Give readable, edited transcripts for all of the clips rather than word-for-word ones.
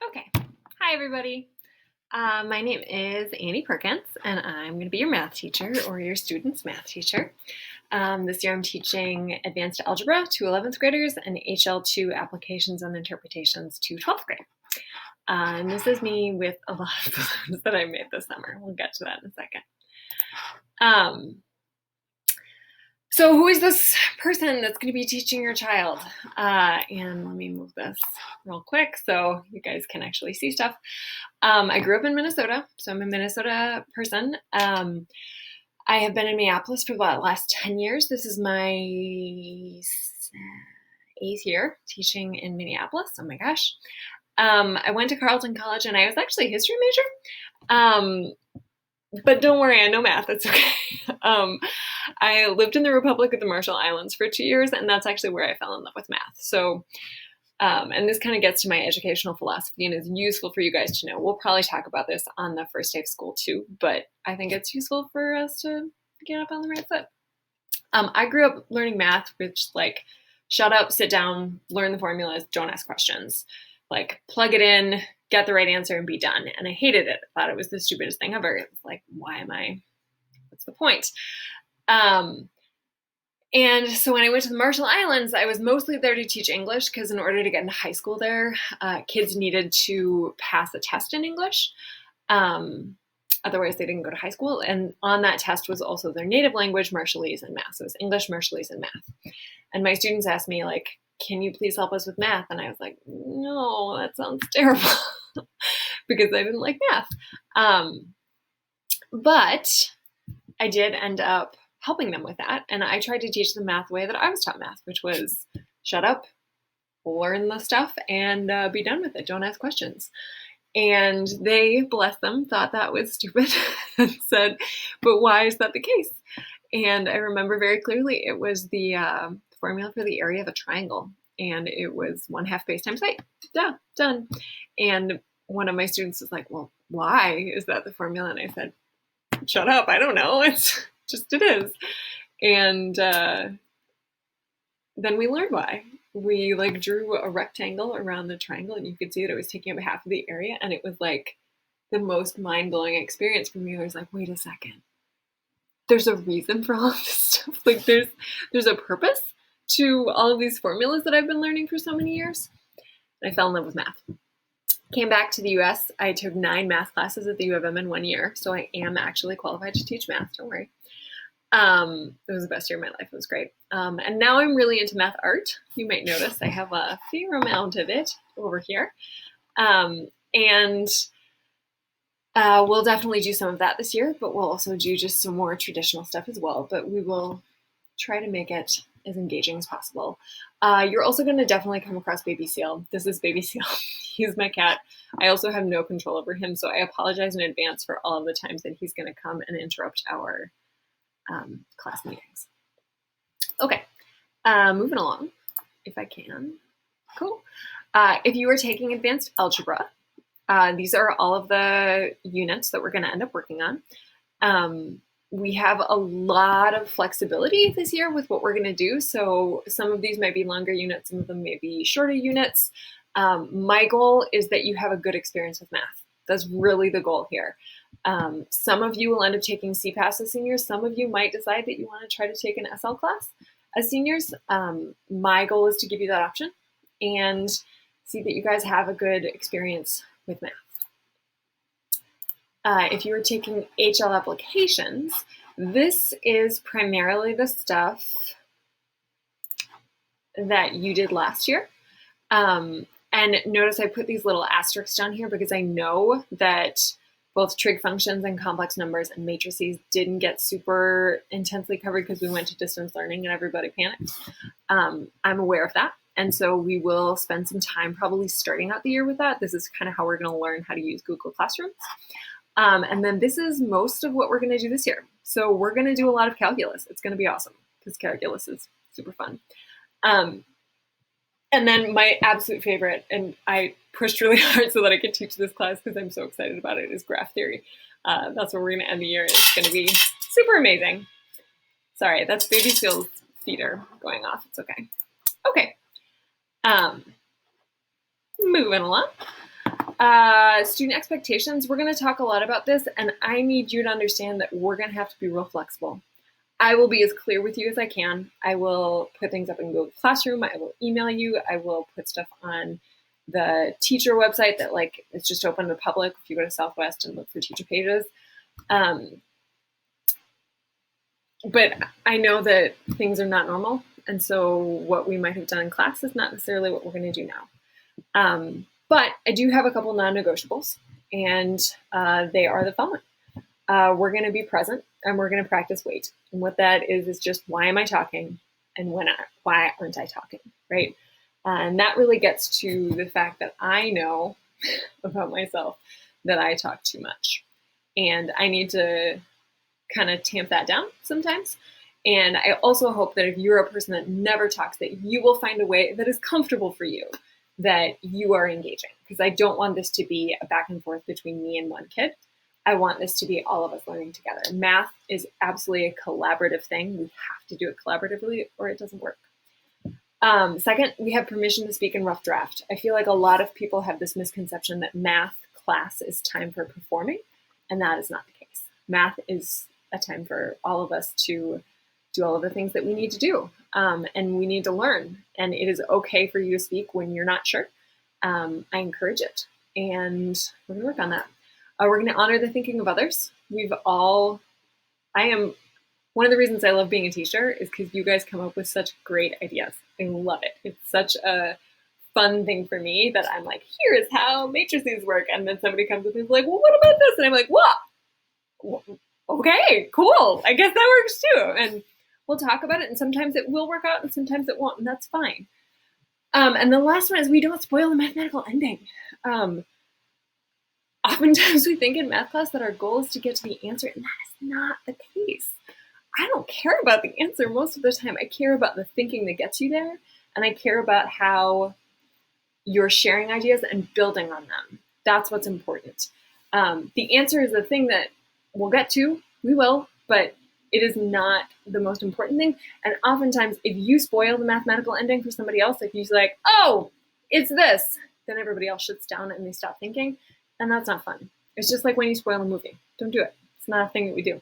Okay. Hi, everybody. My name is Annie Perkins, and I'm going to be your math teacher or your student's math teacher. This year I'm teaching advanced algebra to 11th graders and HL2 applications and interpretations to 12th grade. And this is me with a lot of balloons that I made this summer. We'll get to that in a second. So who is this person that's going to be teaching your child? And let me move this real quick so you guys can actually see stuff. I grew up in Minnesota, so I'm a Minnesota person. I have been in Minneapolis for about the last 10 years. This is my 8th year teaching in Minneapolis. Oh my gosh. I went to Carleton College and I was actually a history major. But don't worry, I know math, it's okay. I lived in the Republic of the Marshall Islands for 2 years, and that's actually where I fell in love with math. So, and this kind of gets to my educational philosophy and is useful for you guys to know. We'll probably talk about this on the first day of school too, but I think it's useful for us to get up on the right foot. I grew up learning math, which shut up, sit down, learn the formulas, don't ask questions. Plug it in, get the right answer, and be done. And I hated it. I thought it was the stupidest thing ever. It was what's the point? And so when I went to the Marshall Islands, I was mostly there to teach English because in order to get into high school there, kids needed to pass a test in English. Otherwise, they didn't go to high school. And on that test was also their native language, Marshallese, and math. So it was English, Marshallese, and math. And my students asked me, can you please help us with math? And I was like, no, that sounds terrible because I didn't like math. But I did end up helping them with that. And I tried to teach them math the way that I was taught math, which was shut up, learn the stuff, and be done with it. Don't ask questions. And they, bless them, thought that was stupid and said, but why is that the case? And I remember very clearly it was the formula for the area of a triangle. And it was 1/2 base times height. Yeah, done. And one of my students was like, well, why is that the formula? And I said, shut up, I don't know. It's just, it is. And then we learned why. We drew a rectangle around the triangle and you could see that it was taking up half of the area. And it was the most mind-blowing experience for me. I was like, wait a second. There's a reason for all of this stuff. There's a purpose to all of these formulas that I've been learning for so many years. I fell in love with math. Came back to the US. I took 9 math classes at the U of M in 1 year. So I am actually qualified to teach math. Don't worry. It was the best year of my life. It was great. And now I'm really into math art. You might notice I have a fair amount of it over here. And we'll definitely do some of that this year, but we'll also do just some more traditional stuff as well. But we will try to make it as engaging as possible. You're also going to definitely come across Baby Seal. This is Baby Seal. He's my cat. I also have no control over him, so I apologize in advance for all of the times that he's going to come and interrupt our class meetings. Okay, moving along, if I can. Cool. If you are taking advanced algebra, these are all of the units that we're going to end up working on. We have a lot of flexibility this year with what we're going to do. So some of these might be longer units, some of them may be shorter units. My goal is that you have a good experience with math. That's really the goal here. Some of you will end up taking CPAS as seniors. Some of you might decide that you want to try to take an SL class as seniors. My goal is to give you that option and see that you guys have a good experience with math. If you are taking HL applications, this is primarily the stuff that you did last year. And notice I put these little asterisks down here because I know that both trig functions and complex numbers and matrices didn't get super intensely covered because we went to distance learning and everybody panicked. I'm aware of that. And so we will spend some time probably starting out the year with that. This is kind of how we're going to learn how to use Google Classroom. And then this is most of what we're going to do this year. So we're going to do a lot of calculus. It's going to be awesome because calculus is super fun. And then my absolute favorite, and I pushed really hard so that I could teach this class because I'm so excited about it, is graph theory. That's where we're going to end the year. It's going to be super amazing. Sorry, that's Baby Seal's feeder going off. It's okay. Okay. Moving along. Student expectations, we're going to talk a lot about this, and I need you to understand that we're going to have to be real flexible. I will be as clear with you as I can. I will put things up in Google Classroom. I will email you. I will put stuff on the teacher website that it's just open to the public if you go to Southwest and look for teacher pages. But I know that things are not normal, and so what we might have done in class is not necessarily what we're going to do now. But I do have a couple non-negotiables, and they are the following. We're going to be present, and we're going to practice wait. And what that is just, why am I talking, and why aren't I talking, right? And that really gets to the fact that I know about myself that I talk too much. And I need to kind of tamp that down sometimes. And I also hope that if you're a person that never talks, that you will find a way that is comfortable for you, that you are engaging. Because I don't want this to be a back and forth between me and one kid. I want this to be all of us learning together. Math is absolutely a collaborative thing. We have to do it collaboratively or it doesn't work. Second, we have permission to speak in rough draft. I feel like a lot of people have this misconception that math class is time for performing, and that is not the case. Math is a time for all of us to do all of the things that we need to do, and we need to learn. And it is okay for you to speak when you're not sure. I encourage it, and we're going to work on that. We're going to honor the thinking of others. One of the reasons I love being a teacher is because you guys come up with such great ideas. I love it. It's such a fun thing for me that I'm like, here is how matrices work. And then somebody comes up and is like, well, what about this? And I'm like, what? Okay, cool. I guess that works too. And we'll talk about it. And sometimes it will work out and sometimes it won't. And that's fine. And the last one is we don't spoil the mathematical ending. Oftentimes we think in math class that our goal is to get to the answer, and that is not the case. I don't care about the answer most of the time. I care about the thinking that gets you there, and I care about how you're sharing ideas and building on them. That's what's important. The answer is the thing that we'll get to. We will, but it is not the most important thing. And oftentimes, if you spoil the mathematical ending for somebody else, if you're like, oh, it's this, then everybody else shuts down and they stop thinking. And that's not fun. It's just like when you spoil a movie. Don't do it. It's not a thing that we do.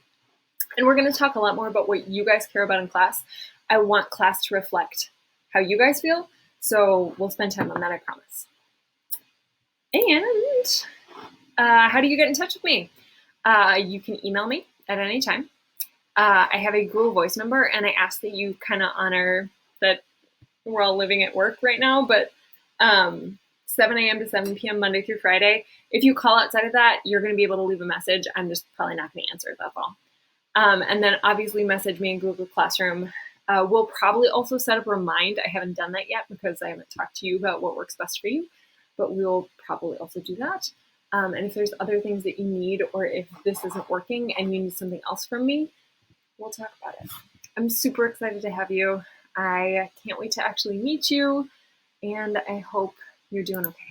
And we're going to talk a lot more about what you guys care about in class. I want class to reflect how you guys feel. So we'll spend time on that, I promise. And how do you get in touch with me? You can email me at any time. I have a Google Voice number, and I ask that you kind of honor that we're all living at work right now, but 7 a.m. to 7 p.m. Monday through Friday. If you call outside of that, you're going to be able to leave a message. I'm just probably not going to answer it, that's all. And then obviously message me in Google Classroom. We'll probably also set up a remind. I haven't done that yet because I haven't talked to you about what works best for you, but we'll probably also do that. And if there's other things that you need, or if this isn't working and you need something else from me, we'll talk about it. I'm super excited to have you. I can't wait to actually meet you, and I hope you're doing okay.